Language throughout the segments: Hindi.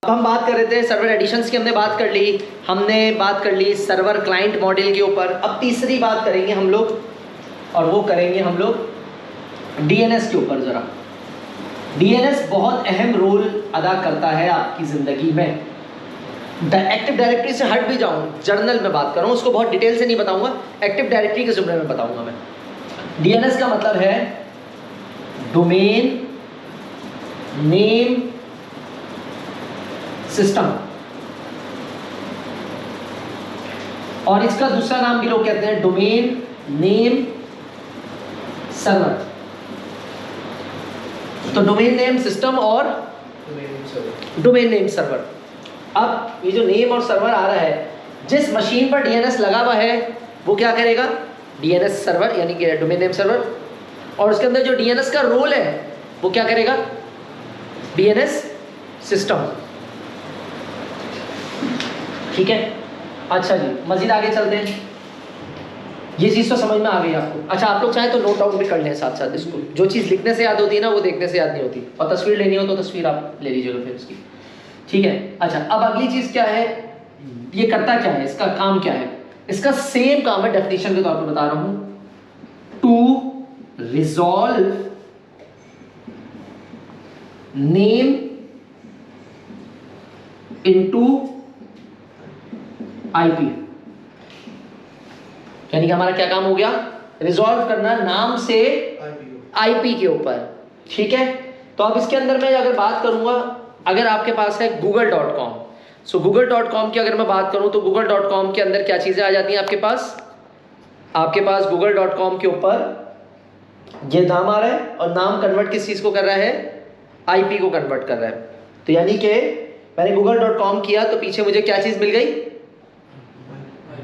अब हम बात कर रहे थे सर्वर एडिशंस की, हमने बात कर ली सर्वर क्लाइंट मॉडल के ऊपर। अब तीसरी बात करेंगे हम लोग, और वो करेंगे हम लोग डीएनएस के ऊपर। ज़रा डीएनएस बहुत अहम रोल अदा करता है आपकी ज़िंदगी में। एक्टिव डायरेक्टरी से हट भी जाऊँ, जर्नल में बात कर रहा हूँ, उसको बहुत डिटेल से नहीं बताऊँगा, एक्टिव डायरेक्टरी के ज़ुमरे में बताऊँगा मैं। डीएनएस का मतलब है डोमेन नेम सिस्टम, और इसका दूसरा नाम भी लोग कहते हैं डोमेन नेम सर्वर। तो डोमेन नेम सिस्टम और डोमेन नेम सर्वर। अब ये जो नेम और सर्वर आ रहा है, जिस मशीन पर डीएनएस लगा हुआ है वो क्या करेगा? डीएनएस सर्वर यानी कि डोमेन नेम सर्वर, और उसके अंदर जो डीएनएस का रोल है वो क्या करेगा? DNS system. ठीक है, अच्छा जी, मजीद आगे चलते हैं। ये चीज़ तो समझ में आ गई आपको। अच्छा, आप लोग चाहें तो नोट डाउन भी कर लें साथ साथ इसको। जो चीज़ लिखने से याद होती है ना, वो देखने से याद नहीं होती। और तस्वीर लेनी हो तो तस्वीर आप ले लीजिएगा फिर उसकी। ठीक है, अच्छा, अब अगली चीज़ क्या है, ये करता क्या है, इसका काम क्या है? इसका सेम काम है, डेफिनेशन के तौर पर बता रहा हूँ, to resolve name into IP. यानी कि हमारा क्या काम हो गया? रिजॉल्व करना नाम से आईपी के ऊपर। ठीक है, तो अब इसके अंदर मैं अगर बात करूंगा, अगर आपके पास है google.com, सो google.com की अगर मैं बात करूं तो google.com के अंदर क्या चीजें आ जाती हैं आपके पास? आपके पास google.com के ऊपर ये नाम आ रहा है, और नाम कन्वर्ट किस चीज को कर रहा है? आईपी को कन्वर्ट कर रहा है। तो यानी कि मैंने google.com किया तो पीछे मुझे क्या चीज मिल गई?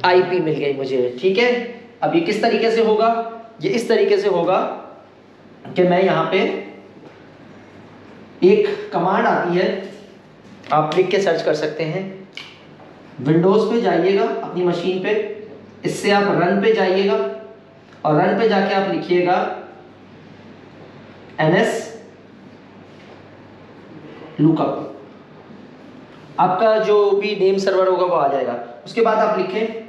आईपी मिल गई मुझे। ठीक है, अब ये किस तरीके से होगा? ये इस तरीके से होगा कि मैं यहाँ पे एक कमांड आती है, आप लिख के सर्च कर सकते हैं। विंडोज पे जाइएगा अपनी मशीन पे, इससे आप रन पे जाइएगा, और रन पे जाके आप लिखिएगा ns लुकअप। आपका जो भी नेम सर्वर होगा वो आ जाएगा। उसके बाद आप लिखें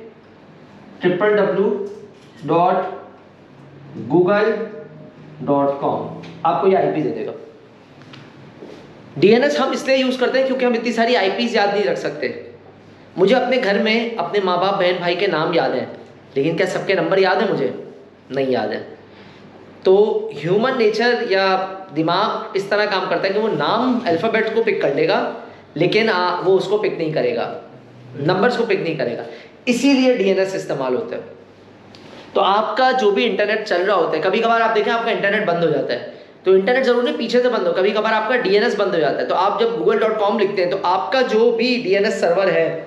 www.google.com, आपको ये आईपी दे देगा। डीएनएस हम इसलिए यूज करते हैं क्योंकि हम इतनी सारी आईपीज याद नहीं रख सकते। मुझे अपने घर में अपने माँ बाप बहन भाई के नाम याद हैं, लेकिन क्या सबके नंबर याद है? मुझे नहीं याद है। तो ह्यूमन नेचर या दिमाग इस तरह काम करता है कि वो नाम अल्फाबेट को पिक कर लेगा, लेकिन वो उसको पिक नहीं करेगा, नंबर्स को पिक नहीं करेगा। इसीलिए डीएनएस इस्तेमाल होता है। तो आपका जो भी इंटरनेट चल रहा होता है, कभी कभार आप देखें आपका इंटरनेट बंद हो जाता है, तो इंटरनेट जरूर नहीं पीछे से बंद हो, कभी कभार आपका डीएनएस बंद हो जाता है। तो आप जब google.com लिखते हैं तो आपका जो भी डीएनएस सर्वर है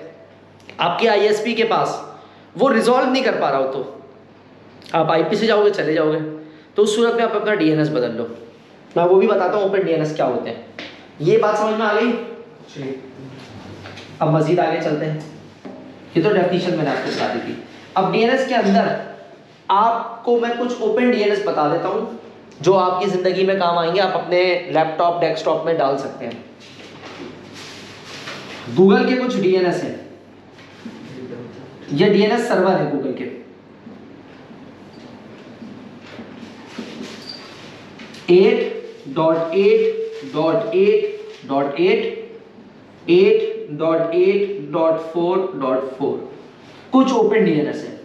आपके आईएसपी के पास, वो रिजॉल्व नहीं कर पा रहा हो, तो आप आईपी से जाओगे, चले जाओगे, तो उस सूरत में आप अपना डीएनएस बदल लो। मैं वो भी बताता हूँ ओपन डीएनएस क्या होते हैं। ये बात समझ में आ गई? अब मजीद आगे चलते हैं। ये तो डेफिनेशन मैंने आपको बता दी थी। अब डीएनएस के अंदर आपको मैं कुछ ओपन डीएनएस बता देता हूँ जो आपकी जिंदगी में काम आएंगे, आप अपने लैपटॉप डेस्कटॉप में डाल सकते हैं। गूगल के कुछ डीएनएस है, ये डीएनएस सर्वर है गूगल के। 8.8.8.8.4.4 कुछ ओपन डीएनएस है।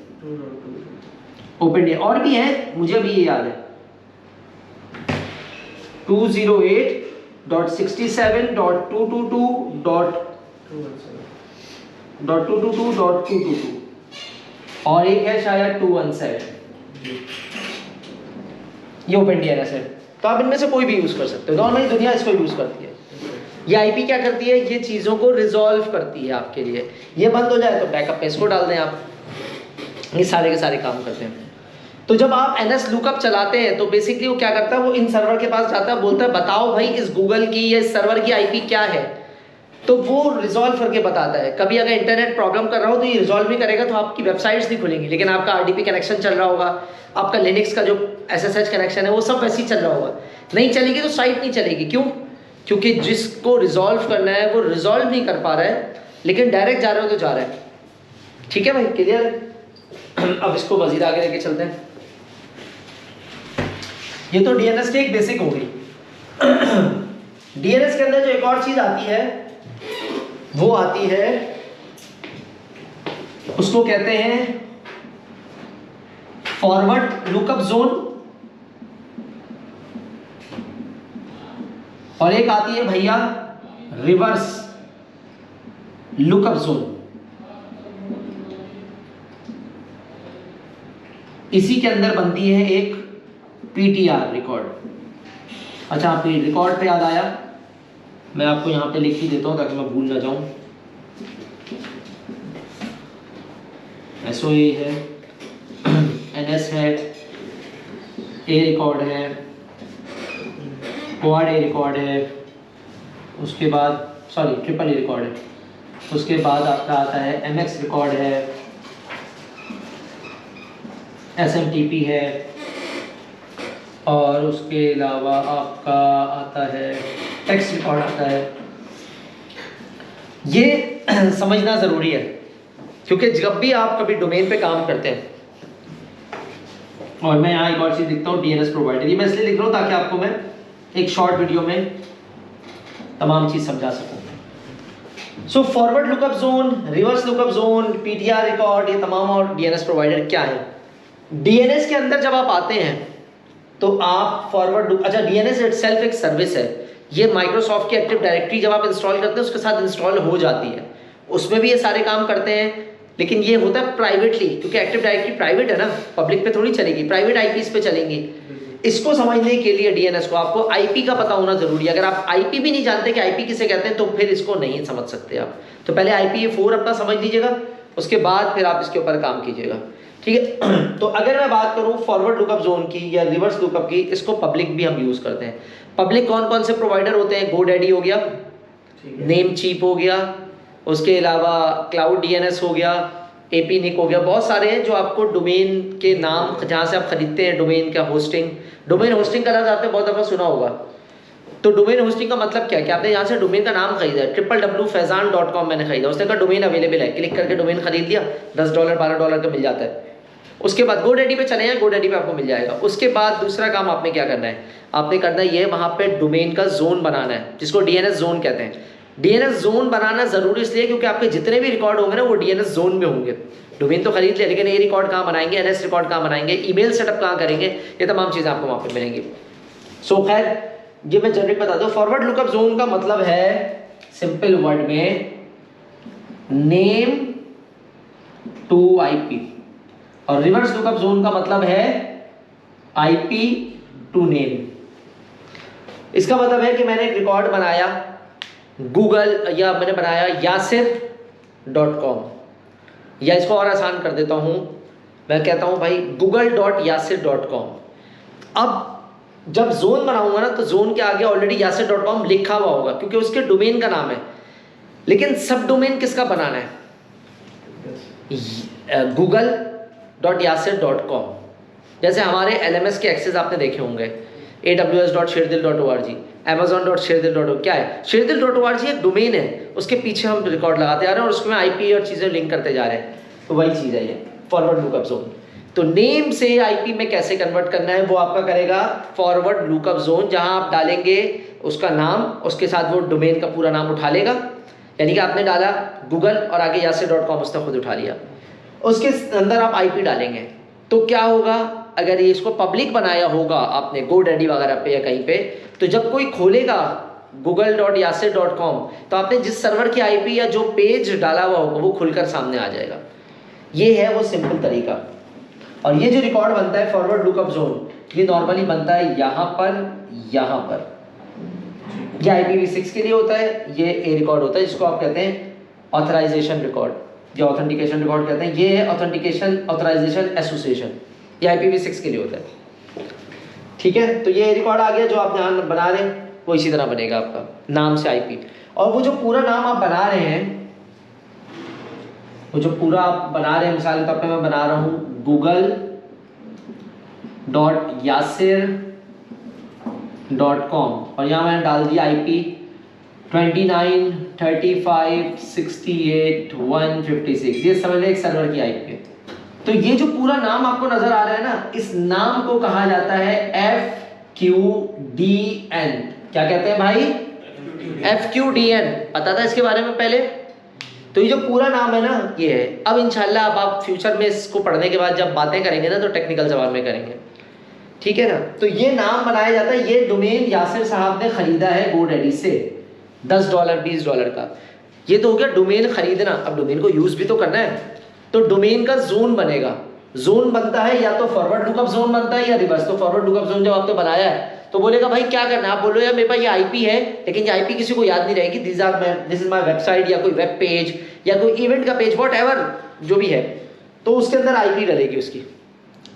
ओपन डीएनएस और भी है, मुझे अभी ये याद है, 208.67.222.222.222 और एक है शायद 217। ये ओपन डीएनएस है। तो आप इनमें से कोई भी यूज कर सकते हो, नॉर्मली दुनिया इसको यूज करती है। ये आईपी क्या करती है? ये चीजों को रिजॉल्व करती है आपके लिए। ये बंद हो जाए तो बैकअप पे इसको डाल दें आप, ये सारे के सारे काम करते हैं। तो जब आप ns लुकअप चलाते हैं तो बेसिकली वो क्या करता है, वो इन सर्वर के पास जाता है, बोलता है बताओ भाई इस गूगल की या इस सर्वर की आईपी क्या है, तो वो रिजॉल्व करके बताता है। कभी अगर इंटरनेट प्रॉब्लम कर रहा हो तो ये रिजॉल्व नहीं करेगा, तो आपकी वेबसाइट्स नहीं खुलेंगी, लेकिन आपका आरडीपी कनेक्शन चल रहा होगा, आपका लिनक्स का जो एसएसएच कनेक्शन है वो सब वैसे ही चल रहा होगा। नहीं चलेगी तो साइट नहीं चलेगी। क्यों? क्योंकि जिसको रिजॉल्व करना है वो रिजॉल्व नहीं कर पा रहा है, लेकिन डायरेक्ट जा रहे हो तो जा रहा है। ठीक है भाई, क्लियर है? अब इसको मजीद आगे लेके चलते हैं। ये तो डीएनएस की एक बेसिक हो गई। डीएनएस के अंदर जो एक और चीज आती है वो आती है, उसको कहते हैं फॉरवर्ड लुकअप जोन, और एक आती है भैया रिवर्स लुकअप जोन। इसी के अंदर बनती है एक पीटीआर रिकॉर्ड। अच्छा, आप रिकॉर्ड पे याद आया, मैं आपको यहां पे लिख ही देता हूं ताकि मैं भूल ना जाऊं। एसओए है, एनएस है, ए रिकॉर्ड है, क्वाड ए रिकॉर्ड है, उसके बाद सॉरी ट्रिपल ए रिकॉर्ड है, उसके बाद आपका आता है एमएक्स रिकॉर्ड है, एसएमटीपी है, और उसके अलावा आपका आता है टेक्स्ट रिकॉर्ड आता है। ये समझना ज़रूरी है, क्योंकि जब भी आप कभी डोमेन पे काम करते हैं, और मैं यहाँ एक और चीज़ लिखता हूँ डीएनएस प्रोवाइडर, ये मैं इसलिए लिख रहा हूँ ताकि आपको मैं एक शॉर्ट वीडियो में तमाम चीज़ समझा सकूँ। So forward lookup zone, reverse lookup zone, PTR record, ये तमाम और डीएनएस प्रोवाइडर क्या है। डीएनएस के अंदर जब आप आते हैं तो आप फॉरवर्ड, अच्छा डीएनएस इटसेल्फ एक सर्विस है, ये माइक्रोसॉफ्ट की एक्टिव डायरेक्टरी जब आप इंस्टॉल करते हैं उसके साथ इंस्टॉल हो जाती है, उसमें भी ये सारे काम करते हैं, लेकिन ये होता है प्राइवेटली, क्योंकि एक्टिव डायरेक्टरी प्राइवेट है ना, पब्लिक पे थोड़ी चलेगी, प्राइवेट आईपीस पे चलेंगी। इसको समझने के लिए डीएनएस को आपको आईपी का पता होना जरूरी है। अगर आप आईपी भी नहीं जानते कि आईपी किसे कहते हैं तो फिर इसको नहीं समझ सकते आप। तो पहले IPv4 अपना समझ लीजिएगा, उसके बाद फिर आप इसके ऊपर काम कीजिएगा, ठीक है। तो अगर मैं बात करूं फॉरवर्ड लुकअप जोन की या रिवर्स लुकअप की, इसको पब्लिक भी हम यूज करते हैं। पब्लिक कौन कौन से प्रोवाइडर होते हैं? GoDaddy हो गया, नेमचीप हो गया, उसके अलावा क्लाउड डीएनएस हो गया, एपीनिक हो गया, बहुत सारे हैं जो आपको डोमेन के नाम जहाँ से आप खरीदते हैं, डोमेन का होस्टिंग, डोमेन होस्टिंग का लफ्ज़ आपने बहुत दफ़ा सुना होगा। तो डोमेन होस्टिंग का मतलब क्या है कि आपने यहाँ से डोमेन का नाम खरीदा है, www.faizan.com मैंने खरीदा, उसने कहा डोमेन अवेलेबल है, क्लिक करके डोमेन खरीद लिया, $10 $12 का मिल जाता है। उसके बाद GoDaddy पे चले हैं, GoDaddy पे आपको मिल जाएगा। उसके बाद दूसरा काम आपने क्या करना है, आपने करना ये वहाँ पे डोमेन का जोन बनाना है, जिसको डीएनएस जोन कहते हैं। डीएनएस जोन बनाना ज़रूरी इसलिए क्योंकि आपके जितने भी रिकॉर्ड होंगे ना वो डीएनएस जोन में होंगे। डोमेन तो खरीद लिया, लेकिन ये रिकॉर्ड कहाँ बनाएंगे, एनएस रिकॉर्ड कहाँ बनाएंगे, ईमेल सेटअप कहाँ करेंगे, ये तमाम चीज़ें आपको वहाँ पे मिलेंगी। सो खैर ये मैं जनरली बता दूँ, फॉरवर्ड लुकअप जोन का मतलब है सिंपल वर्ड में नेम टू आईपी, और रिवर्स लुकअप जोन का मतलब है आईपी टू नेम। इसका मतलब है कि मैंने एक रिकॉर्ड बनाया गूगल, या मैंने बनाया yasir.com, या इसको और आसान कर देता हूं, मैं कहता हूं भाई google.yasir.com। अब जब जोन बनाऊंगा ना तो जोन के आगे ऑलरेडी yasir.com लिखा हुआ होगा क्योंकि उसके डोमेन का नाम है, लेकिन सब डोमेन किसका बनाना है, google.yasir.com। जैसे हमारे LMS के एक्सेस आपने देखे होंगे, aws.sherdil.org, amazon.sherdil.org, क्या है sherdil.org, एक डोमेन है, उसके पीछे हम रिकॉर्ड लगाते आ रहे हैं और उसमें आईपी और चीज़ें लिंक करते जा रहे हैं, तो वही चीज़ है ये फॉरवर्ड लुकअप जोन। तो नेम से आईपी में कैसे कन्वर्ट करना है वो आपका करेगा फॉरवर्ड लुकअप जोन, जहां आप डालेंगे उसका नाम, उसके साथ वो डोमेन का पूरा नाम उठा लेगा, यानी कि आपने डाला गूगल और आगे yasir.com उसने खुद उठा लिया, उसके अंदर आप आईपी डालेंगे। तो क्या होगा, अगर ये इसको पब्लिक बनाया होगा आपने GoDaddy वगैरह पे या कहीं पे, तो जब कोई खोलेगा google.yasir.com तो आपने जिस सर्वर की आईपी या जो पेज डाला हुआ होगा वो खुलकर सामने आ जाएगा। ये है वो सिंपल तरीका। और ये जो रिकॉर्ड बनता है फॉरवर्ड लुकअप जोन, ये नॉर्मली बनता है यहाँ पर, ये IPv6 के लिए होता है, ये ए रिकॉर्ड होता है जिसको आप कहते हैं ऑथराइजेशन रिकॉर्ड या ऑथेंटिकेशन रिकॉर्ड कहते हैं। ये है ऑथेंटिकेशन ऑथराइजेशन एसोसिएशन, ये IPv6 के लिए होता है, ठीक है। तो ये रिकॉर्ड आ गया, जो आप यहाँ बना रहे हैं वो इसी तरह बनेगा आपका नाम से आईपी। और वो जो पूरा नाम आप बना रहे हैं, वो जो पूरा आप बना रहे हैं, मिसाल के तौर पे मैं बना रहा हूँ google.yasir.com और यहाँ मैंने डाल दिया IP 29, 35, 68, 156, ये समझ लें एक सर्वर की आईपी है। तो ये जो पूरा नाम आपको नजर आ रहा है ना, इस नाम को कहा जाता है FQDN। क्या कहते हैं भाई? FQDN। पता था इसके बारे में पहले? तो ये जो पूरा नाम है ना, ये है। अब इंशाल्लाह अब आप फ्यूचर में इसको पढ़ने के बाद जब बातें करेंगे ना, तो टेक्निकल जवाब में करेंगे, ठीक है ना। तो ये नाम बनाया जाता है, ये डोमेन यासिर साहब ने खरीदा है GoDaddy से $10 $20 का। ये तो हो गया डोमेन खरीदना। अब डोमेन को यूज भी तो करना है, तो डोमेन का जोन बनेगा। जोन बनता है या तो फॉरवर्ड लुकअप जोन बनता है या रिवर्स। तो फॉरवर्ड लुकअप जोन जब आपने बनाया है तो बोलेगा भाई क्या करना है। आप बोलो यार मेरे पास ये आईपी है, लेकिन ये आईपी किसी को याद नहीं रहेगी। दिस इज माय वेबसाइट या कोई वेब पेज या कोई इवेंट का पेज, व्हाटएवर जो भी है, तो उसके अंदर आईपी डलेगी उसकी।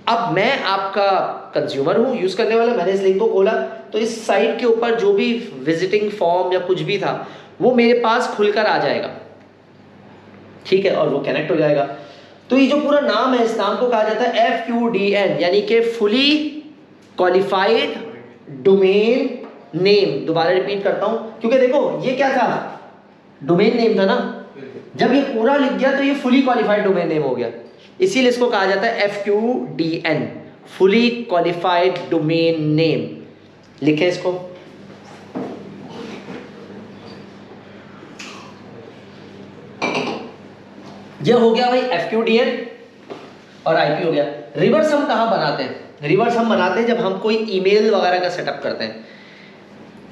अब मैं आपका कंज्यूमर हूँ, यूज करने वाला, मैंने इस लिंक को खोला, तो इस साइट के ऊपर जो भी विजिटिंग फॉर्म या कुछ भी था वो मेरे पास खुलकर आ जाएगा, ठीक है, और वो कनेक्ट हो जाएगा। तो ये जो पूरा नाम है, इस नाम को कहा जाता है FQDN, यानी कि फुली क्वालिफाइड डोमेन नेम। दोबारा रिपीट करता हूं, क्योंकि देखो ये क्या था, डोमेन नेम था ना। जब ये पूरा लिख गया तो ये फुली क्वालिफाइड डोमेन नेम हो गया, इसीलिए इसको कहा जाता है FQDN, fully qualified domain name. लिखे इसको। ये हो गया भाई FQDN और IP हो गया। रिवर्स हम कहाँ बनाते हैं? रिवर्स हम बनाते हैं जब हम कोई ईमेल वगैरह का सेटअप करते हैं,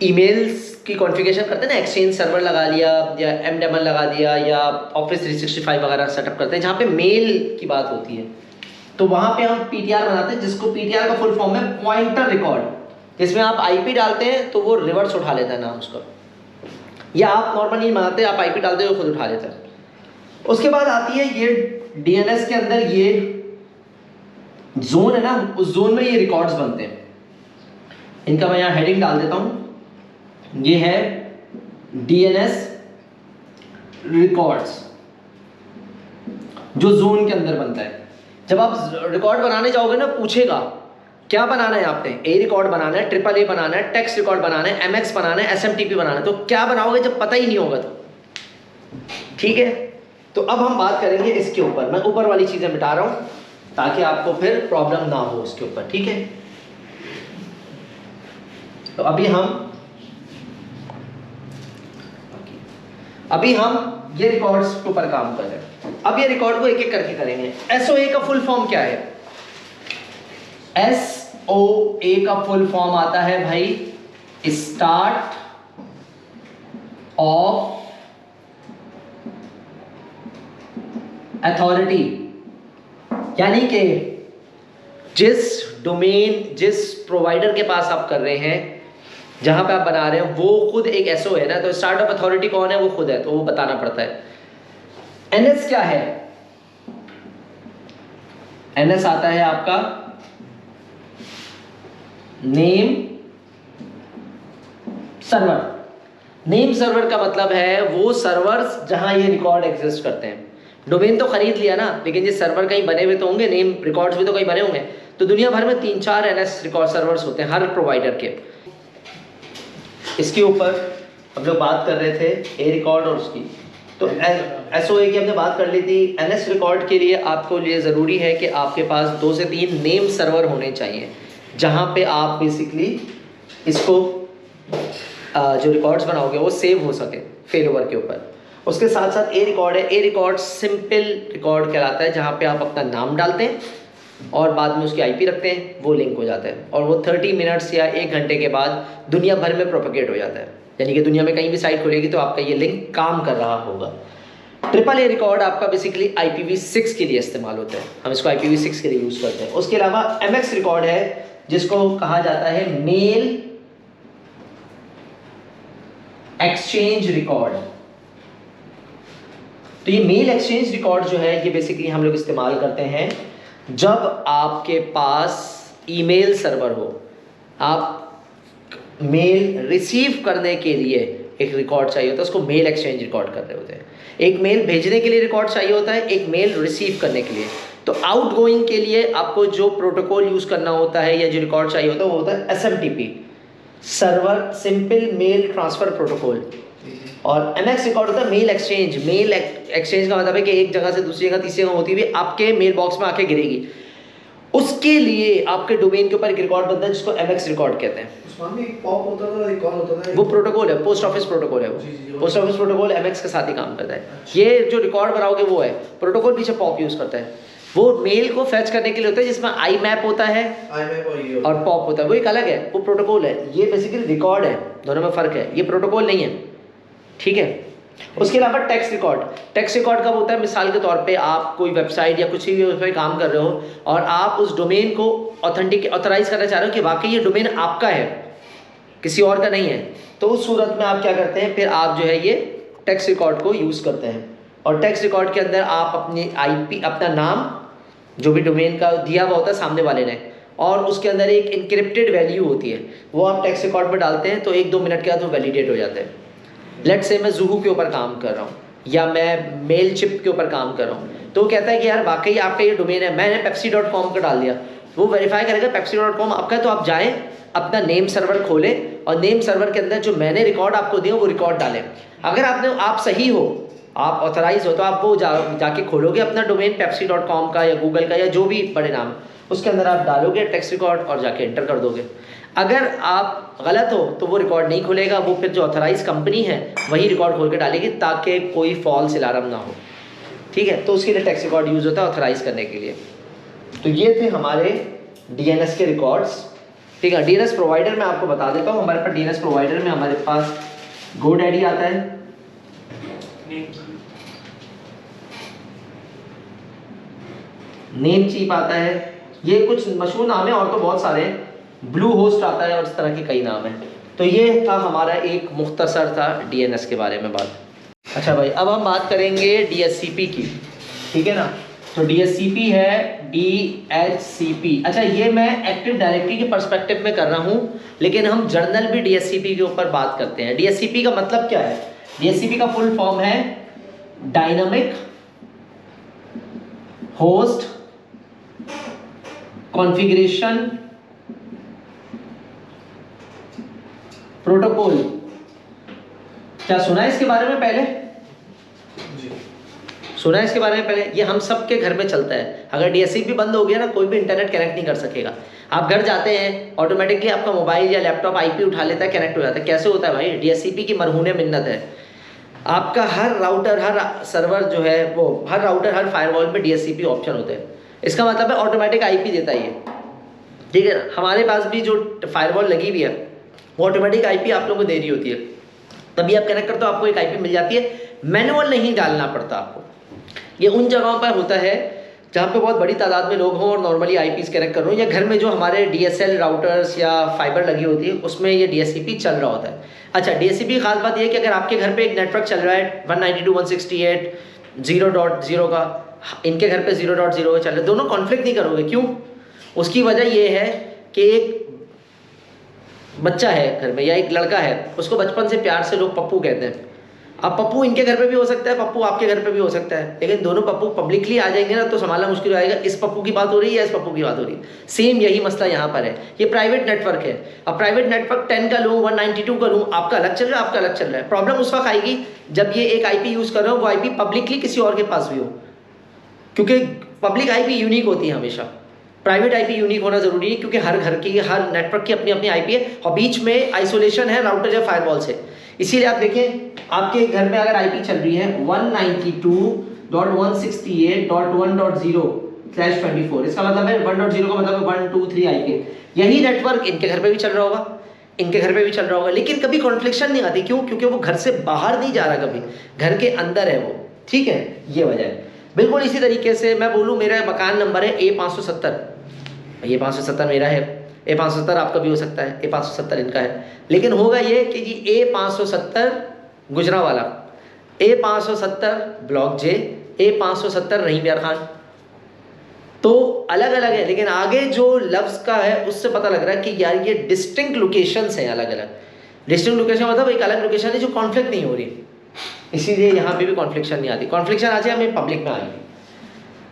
ईमेल्स की कॉन्फ़िगरेशन करते हैं ना, एक्सचेंज सर्वर लगा लिया या MDML लगा दिया या Office 365 वगैरह सेटअप करते हैं, जहाँ पे मेल की बात होती है। तो वहाँ पे हम PTR बनाते हैं, जिसको PTR का फुल फॉर्म है पॉइंटर रिकॉर्ड। इसमें आप IP डालते हैं तो वो रिवर्स उठा लेता है नाम उसका, या आप नॉर्मली बनाते हैं, आप IP डालते हैं वो खुद उठा लेता है। उसके बाद आती है ये DNS के अंदर ये जोन है ना, उस जोन में ये रिकॉर्ड्स बनते हैं। इनका मैं यहाँ हेडिंग डाल देता हूँ, ये है DNS रिकॉर्ड्स, जो जोन के अंदर बनता है। जब आप रिकॉर्ड बनाने जाओगे ना, पूछेगा क्या बनाना है आपने, A रिकॉर्ड बनाना है, AAA बनाना है, टेक्स्ट रिकॉर्ड बनाना है, MX बनाना है, SMTP बनाना है। तो क्या बनाओगे जब पता ही नहीं होगा तो, ठीक है। तो अब हम बात करेंगे इसके ऊपर। मैं ऊपर वाली चीजें मिटा रहा हूं ताकि आपको फिर प्रॉब्लम ना हो उसके ऊपर, ठीक है। तो अभी हम ये रिकॉर्ड्स के ऊपर काम कर रहे हैं। अब ये रिकॉर्ड को एक एक करके करेंगे। SOA का फुल फॉर्म क्या है? SOA का फुल फॉर्म आता है भाई स्टार्ट ऑफ अथॉरिटी, यानी कि जिस डोमेन, जिस प्रोवाइडर के पास आप कर रहे हैं, जहां पे आप बना रहे हैं, वो खुद एक SO है ना। तो स्टार्ट ऑफ अथॉरिटी कौन है? वो खुद है, तो वो बताना पड़ता है। NS क्या है? NS आता है आपका नेम सर्वर। नेम सर्वर का मतलब है वो सर्वर्स जहां ये रिकॉर्ड एग्जिस्ट करते हैं। डोमेन तो खरीद लिया ना, लेकिन ये सर्वर कहीं बने हुए तो होंगे, नेम रिकॉर्ड्स भी तो कहीं बने होंगे। तो दुनिया भर में 3-4 NS रिकॉर्ड सर्वर्स होते हैं हर प्रोवाइडर के। इसके ऊपर हम लोग बात कर रहे थे A रिकॉर्ड और उसकी, तो SOA की हमने बात कर ली थी। NS रिकॉर्ड के लिए आपको लिए ज़रूरी है कि आपके पास 2 से 3 नेम सर्वर होने चाहिए, जहाँ पे आप बेसिकली इसको जो रिकॉर्ड्स बनाओगे वो सेव हो सके फेल ओवर के ऊपर। उसके साथ साथ A रिकॉर्ड है। A रिकॉर्ड सिंपल रिकॉर्ड कहलाता है, जहाँ पे आप अपना नाम डालते हैं और बाद में उसकी IP रखते हैं, वो लिंक हो जाता है और वो 30 मिनट्स या 1 घंटे के बाद दुनिया भर में प्रोपेगेट हो जाता है। यानी कि दुनिया में कहीं भी साइट खुलेगी तो आपका ये लिंक काम कर रहा होगा। AAA रिकॉर्ड आपका बेसिकली IPv6 के लिए इस्तेमाल होता है, हम इसको IPv6 के लिए यूज़ करते हैं। उसके अलावा MX रिकॉर्ड है, जिसको कहा जाता है मेल एक्सचेंज रिकॉर्ड। तो ये मेल एक्सचेंज रिकॉर्ड जो है, ये बेसिकली हम लोग इस्तेमाल करते हैं जब आपके पास ईमेल सर्वर हो, आप मेल रिसीव करने के लिए एक रिकॉर्ड चाहिए होता है, उसको मेल एक्सचेंज रिकॉर्ड कर रहे होते हैं। एक मेल भेजने के लिए रिकॉर्ड चाहिए होता है, एक मेल रिसीव करने के लिए। तो आउटगोइंग के लिए आपको जो प्रोटोकॉल यूज़ करना होता है या जो रिकॉर्ड चाहिए होता है वो होता है SMTP, server simple mail transfer protocol. और MX रिकॉर्ड होता है मेल एक्सचेंज। मेल एक्सचेंज का मतलब है कि एक जगह से दूसरी जगह तीसरी जगह होती हुई आपके मेल बॉक्स में आके गिरेगी। उसके लिए आपके डोमेन के ऊपर एक रिकॉर्ड बनता है जिसको MX रिकॉर्ड कहते हैं। उसमें एक पॉप होता था, एक कॉल होता था, वो प्रोटोकॉल है, पोस्ट ऑफिस प्रोटोकॉल है वो। पोस्ट ऑफिस प्रोटोकॉल MX के साथ ही काम करता है। ये जो रिकॉर्ड बनाओगे वो है, प्रोटोकॉल पीछे पॉप यूज करता है। वो मेल को फैच करने के लिए होता है जिसमें IMAP होता है और पॉप होता है, वो एक अलग है, वो प्रोटोकॉल है। ये बेसिकली रिकॉर्ड है, दोनों में फर्क है, ये प्रोटोकॉल नहीं है, ठीक है। उसके अलावा टेक्स्ट रिकॉर्ड, टेक्स्ट रिकॉर्ड कब होता है? मिसाल के तौर पे आप कोई वेबसाइट या कुछ भी उस पर काम कर रहे हो और आप उस डोमेन को ऑथराइज करना चाह रहे हो कि वाकई ये डोमेन आपका है, किसी और का नहीं है, तो उस सूरत में आप क्या करते हैं, फिर आप जो है ये टेक्स्ट रिकॉर्ड को यूज़ करते हैं। और टेक्स्ट रिकॉर्ड के अंदर आप अपनी IP, अपना नाम जो भी डोमेन का दिया हुआ होता है सामने वाले ने, और उसके अंदर एक इनक्रिप्टेड वैल्यू होती है, वो आप टेक्स्ट रिकॉर्ड में डालते हैं तो 1-2 मिनट के बाद वो वैलिडेट हो जाता है। लेट्स से मैं ज़ूहू के ऊपर काम कर रहा हूँ या मैं मेलचिप के ऊपर काम कर रहा हूँ, तो वो कहता है कि यार वाकई आपका ये डोमेन है, मैंने pepsi.com का डाल दिया, वो वेरीफाई करेगा pepsi.com आपका है, तो आप जाएँ अपना नेम सर्वर खोलें और नेम सर्वर के अंदर जो मैंने रिकॉर्ड आपको दिया वो रिकॉर्ड डालें। अगर आप सही हो, आप ऑथराइज हो, तो आप वो जाके खोलोगे अपना डोमेन pepsi.com का या गूगल का या जो भी बड़े नाम, उसके अंदर आप डालोगे टेक्स्ट रिकॉर्ड और जाके एंटर कर दोगे। अगर आप गलत हो तो वो रिकॉर्ड नहीं खुलेगा, वो फिर जो ऑथराइज कंपनी है वही रिकॉर्ड खोल के डालेगी ताकि कोई फॉल्स अलार्म ना हो, ठीक है। तो उसके लिए टेक्स्ट रिकॉर्ड यूज़ होता है ऑथराइज करने के लिए। तो ये थे हमारे DNS के रिकॉर्ड्स, ठीक है। DNS प्रोवाइडर मैं आपको बता देता हूँ, हमारे पास DNS प्रोवाइडर में हमारे पास GoDaddy आता है, नेमचीप आता है, ये कुछ मशहूर नाम है, और तो बहुत सारे हैं, ब्लू होस्ट आता है और इस तरह के कई नाम हैं। तो ये था हमारा एक मुख्तसर था DNS के बारे में बात। अच्छा भाई, अब हम बात करेंगे DHCP की, ठीक है ना। तो DHCP है DHCP। अच्छा, ये मैं एक्टिव डायरेक्टरी के पर्सपेक्टिव में कर रहा हूँ, लेकिन हम जर्नल भी DHCP के ऊपर बात करते हैं। DHCP का मतलब क्या है? DHCP का फुल फॉर्म है डायनामिक होस्ट कॉन्फ़िगरेशन प्रोटोकॉल। क्या सुना है इसके बारे में पहले? सुना है इसके बारे में पहले? ये हम सब के घर में चलता है। अगर DHCP बंद हो गया ना, कोई भी इंटरनेट कनेक्ट नहीं कर सकेगा। आप घर जाते हैं, ऑटोमेटिकली आपका मोबाइल या लैपटॉप IP उठा लेता है, कनेक्ट हो जाता है। कैसे होता है भाई? DHCP की मरहूने मिन्नत है। आपका हर राउटर, हर सर्वर जो है वो, हर राउटर, हर फायरवॉल पे DHCP ऑप्शन होते हैं। इसका मतलब है ऑटोमेटिक IP देता है ये, ठीक है। हमारे पास भी जो फायरवॉल लगी हुई है वो ऑटोमेटिक IP आप लोगों को दे रही होती है, तभी आप कनेक्ट करते हो, आपको एक IP मिल जाती है, मैनुअल नहीं डालना पड़ता आपको। ये उन जगहों पर होता है जहाँ पे बहुत बड़ी तादाद में लोग हों और नॉर्मली IPs कनेक्ट कर रहे हो, या घर में जो हमारे DSL राउटर्स या फाइबर लगी होती है उसमें ये DHCP चल रहा होता है। अच्छा, DHCP की खास बात ये है कि अगर आपके घर पे एक नेटवर्क चल रहा है 192.168.0.0 का, इनके घर पे 0.0 का चल रहा है, दोनों कॉन्फ्लिक्ट नहीं करोगे। क्यों? उसकी वजह ये है कि एक बच्चा है घर में या एक लड़का है, उसको बचपन से प्यार से लोग पप्पू कहते हैं। अब पप्पू इनके घर पे भी हो सकता है, पप्पू आपके घर पे भी हो सकता है, लेकिन दोनों पप्पू पब्लिकली आ जाएंगे ना तो संभालना मुश्किल हो जाएगा, इस पप्पू की बात हो रही है या इस पप्पू की बात हो रही है। सेम यही मसला यहाँ पर है। ये प्राइवेट नेटवर्क है, अब प्राइवेट नेटवर्क 10 का लूँ, 192 का लूँ, आपका अलग चल रहा है, आपका अलग चल रहा है। प्रॉब्लम उस वक्त आएगी जब ये एक IP यूज़ कर रहे हो, वो IP पब्लिकली किसी और के पास भी हो, क्योंकि पब्लिक IP यूनिक होती है हमेशा, प्राइवेट IP यूनिक होना जरूरी है, क्योंकि हर घर की, हर नेटवर्क की अपनी अपनी IP है और बीच में आइसोलेशन है राउटर या फायरवॉल से। इसीलिए आप देखें, आपके घर में अगर IP चल रही है 192.168.1.0/24, इसका मतलब है 1.0 का मतलब है 1, 2, 3 IP। यही नेटवर्क इनके घर पे भी चल रहा होगा, इनके घर पे भी चल रहा होगा, लेकिन कभी कॉन्फ्लिक्शन नहीं आती। क्यों? क्योंकि वो घर से बाहर नहीं जा रहा, कभी घर के अंदर है वो, ठीक है। ये वजह है। बिल्कुल इसी तरीके से मैं बोलूँ, मेरा मकान नंबर है A570, ये 570 मेरा है, A570 आपका भी हो सकता है, A570 इनका है, लेकिन होगा ये कि जी A570 Gujranwala, A570 block J, A570 रहीम यार खान, तो अलग अलग है, लेकिन आगे जो लफ्ज़ का है उससे पता लग रहा है कि यार ये डिस्टिंक्ट लोकेशंस हैं, अलग अलग। डिस्टिंक्ट लोकेशन मतलब एक अलग लोकेशन है जो कॉन्फ्लिक्ट नहीं हो रही, इसीलिए यहाँ पे भी कॉन्फ्लिक्शन नहीं आती। कॉन्फ्लिक्शन आ जाए हमें पब्लिक में आएगी।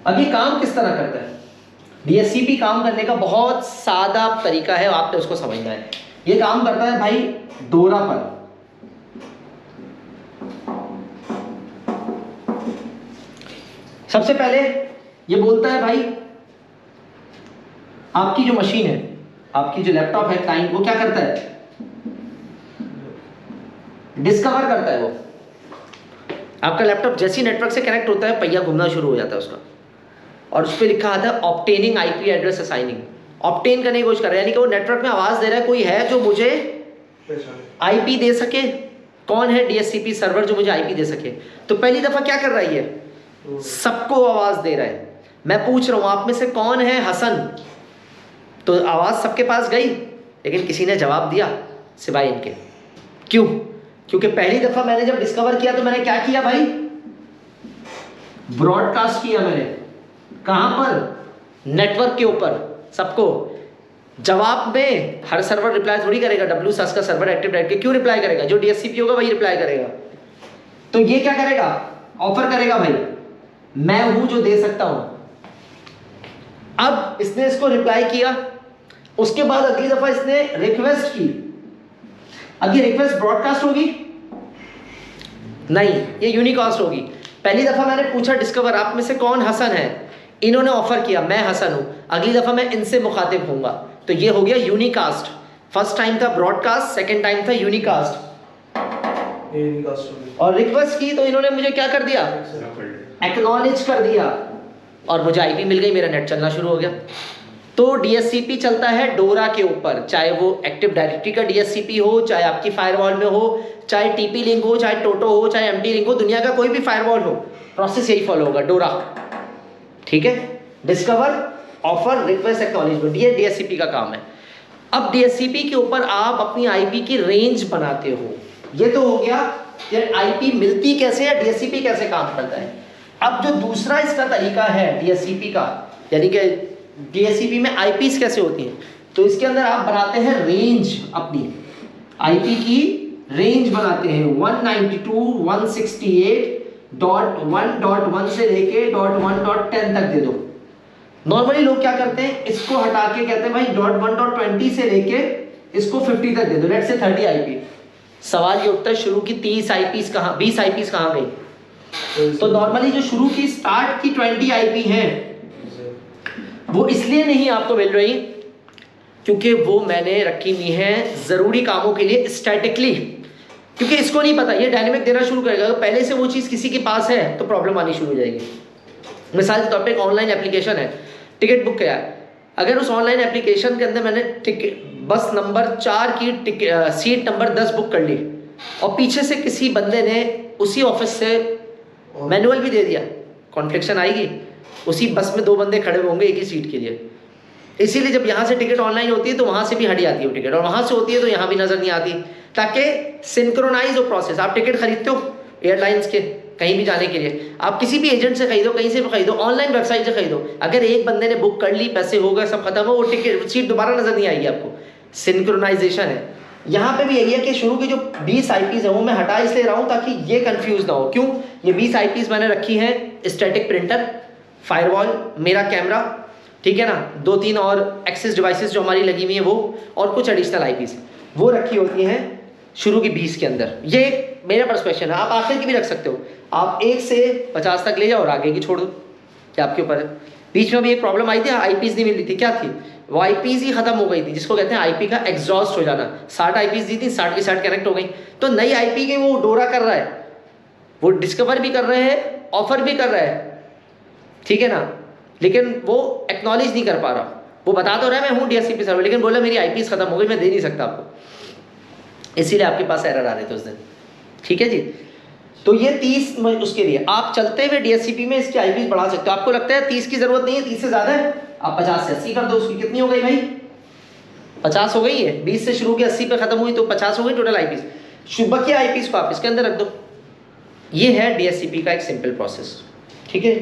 अब ये काम किस तरह करता है? DHCP काम करने का बहुत सादा तरीका है, आपने उसको समझना है। ये काम करता है भाई डोरा पर, सबसे पहले ये बोलता है भाई आपकी जो मशीन है, आपकी जो लैपटॉप है क्लाइंट, वो क्या करता है, डिस्कवर करता है। वो आपका लैपटॉप जैसे ही नेटवर्क से कनेक्ट होता है पहिया घूमना शुरू हो जाता है उसका, और उस पर लिखा आता है obtaining IP address assigning. Obtain करने की कोशिश कर रहा है, यानी कि वो नेटवर्क में आवाज दे रहा है कोई है जो मुझे आईपी दे सके। कौन है, डीएचसीपी सर्वर जो मुझे आईपी दे सके। तो पहली दफा क्या कर रही है, सबको आवाज दे रहा है। मैं पूछ रहा हूं आप में से कौन है हसन, तो आवाज सबके पास गई, लेकिन किसी ने जवाब दिया सिवाय इनके। क्यों? क्योंकि पहली दफा मैंने जब डिस्कवर किया तो मैंने क्या किया भाई, ब्रॉडकास्ट किया मैंने। कहां पर, नेटवर्क के ऊपर सबको। जवाब में हर सर्वर रिप्लाई थोड़ी करेगा, WSUS का सर्वर एक्टिव डायरेक्टरी क्यों रिप्लाई करेगा, जो डीएचसीपी होगा वही रिप्लाई करेगा। तो ये क्या करेगा, ऑफर करेगा भाई मैं हूं जो दे सकता हूं। अब इसने इसको रिप्लाई किया, उसके बाद अगली दफा इसने रिक्वेस्ट की। अब ये रिक्वेस्ट ब्रॉडकास्ट होगी नहीं, ये यूनिकास्ट होगी। पहली दफा मैंने पूछा डिस्कवर आप में से कौन हसन है, इन्होंने ऑफर किया मैं हसन हूं, अगली दफा मैं इनसे मुखातिब होऊंगा, तो ये हो गया यूनिकास्ट। फर्स्ट टाइम था ब्रॉडकास्ट, सेकंड टाइम था यूनिकास्ट। और रिक्वेस्ट की तो इन्होंने मुझे क्या कर दिया, एक्नॉलेज कर दिया, और मुझे आईपी मिल गई, मेरा नेट चलना शुरू हो गया। तो डीएचसीपी चलता है डोरा के ऊपर, चाहे वो एक्टिव डायरेक्टरी का डीएचसीपी हो, चाहे आपकी फायरवॉल में हो, चाहे टीपी लिंक हो, चाहे टोटो हो, चाहे एमटी लिंक हो, दुनिया का कोई भी फायरवॉल हो, प्रोसेस यही फॉलो होगा, डोरा। ठीक है, डिस्कवर, ऑफर, रिक्वेस्ट, एक्नॉलेजमेंट, ये डीएचसीपी का काम है। अब डीएचसीपी के ऊपर आप अपनी आईपी की रेंज बनाते हो। ये तो हो गया कि आईपी मिलती कैसे है, डीएचसीपी कैसे काम करता है। अब जो दूसरा इसका तरीका है डीएचसीपी का, यानी कि डीएचसीपी में आईपीस कैसे होती हैं, तो इसके अंदर आप बनाते हैं रेंज, अपनी आईपी की रेंज बनाते हैं 192.168.1.1 से लेके .1.10 तक दे दो। नॉर्मली लोग क्या करते हैं, इसको हटा के कहते हैं भाई .1.20 से लेके इसको 50 तक दे दो, लेट्स से 30 आईपी। सवाल ये उठता है शुरू की 30 आईपीस कहाँ, 20 आईपीस कहाँ गई। तो नॉर्मली जो शुरू की स्टार्ट की 20 आईपी हैं वो इसलिए नहीं आपको मिल रही क्योंकि वो मैंने रखी हुई है जरूरी कामों के लिए स्टैटिकली, क्योंकि इसको नहीं पता ये डायनेमिक देना शुरू करेगा। अगर पहले से वो चीज़ किसी के पास है तो प्रॉब्लम आनी शुरू हो जाएगी। मिसाल के तौर पे एक ऑनलाइन एप्लीकेशन है, टिकट बुक किया है, अगर उस ऑनलाइन एप्लीकेशन के अंदर मैंने टिकट बस नंबर 4 की सीट नंबर 10 बुक कर ली और पीछे से किसी बंदे ने उसी ऑफिस से मैनुअल भी दे दिया, कॉन्फ्लिक्शन आएगी। उसी बस में 2 बंदे खड़े होंगे एक ही सीट के लिए, इसीलिए जब यहाँ से टिकट ऑनलाइन होती है तो वहाँ से भी हटी आती है वो टिकट, और वहाँ से होती है तो यहाँ भी नज़र नहीं आती, ताकि सिंक्रोनाइज हो प्रोसेस। आप टिकट खरीदते हो एयरलाइंस के कहीं भी जाने के लिए, आप किसी भी एजेंट से खरीदो, कहीं से भी खरीदो, ऑनलाइन वेबसाइट से खरीदो, अगर एक बंदे ने बुक कर ली, पैसे हो गए, सब खत्म हो, वो टिकट सीट दोबारा नज़र नहीं आएगी आपको। सिंक्रोनाइजेशन है। यहाँ पे भी यही है कि शुरू की जो 20 आईपीज है वो मैं हटा इसलिए रहा हूँ ताकि ये कंफ्यूज ना हो। क्यों? ये 20 आईपीज मैंने रखी हैं स्टैटिक प्रिंटर, फायरवॉल, मेरा कैमरा, ठीक है ना, 2-3 और एक्सेस डिवाइसेस जो हमारी लगी हुई हैं वो, और कुछ एडिशनल आईपीज वो रखी होती हैं शुरू की 20 के अंदर। ये एक मेरा पर्सपेक्शन है, आप आखिर की भी रख सकते हो, आप 1 से 50 तक ले जाओ और आगे की छोड़ दो, क्या आपके ऊपर है। बीच में भी एक प्रॉब्लम आई थी, आईपीज नहीं मिल रही थी, क्या थी वो, आईपीज ही खत्म हो गई थी, जिसको कहते हैं आईपी का एग्जॉस्ट हो जाना। 60 आईपीज दी थी, 60 की 60 कनेक्ट हो गई, तो नई आईपी के वो डोरा कर रहा है, वो डिस्कवर भी कर रहे हैं, ऑफर भी कर रहा है, ठीक है ना, लेकिन वो एक्नॉलेज नहीं कर पा रहा। वो बता तो रहा है मैं हूँ डीएचसीपी सर्वर, लेकिन बोला मेरी आईपीज खत्म हो गई, मैं दे नहीं सकता आपको, इसीलिए आपके पास एरर आ रहे थे उस दिन। ठीक है जी, तो ये 30 उसके लिए आप चलते हुए डीएचसीपी में इसकी आईपीज बढ़ा सकते हो। आपको लगता है 30 की जरूरत नहीं है, 30 से ज्यादा है, आप 50 से 80 कर दो, उसकी कितनी हो गई भाई, 50 हो गई है। 20 से शुरू की 80 पे खत्म हुई तो 50 हो गई टोटल आईपीज। शुभ की आईपीज को आप इसके अंदर रख दो। ये है डीएचसीपी का एक सिंपल प्रोसेस। ठीक है।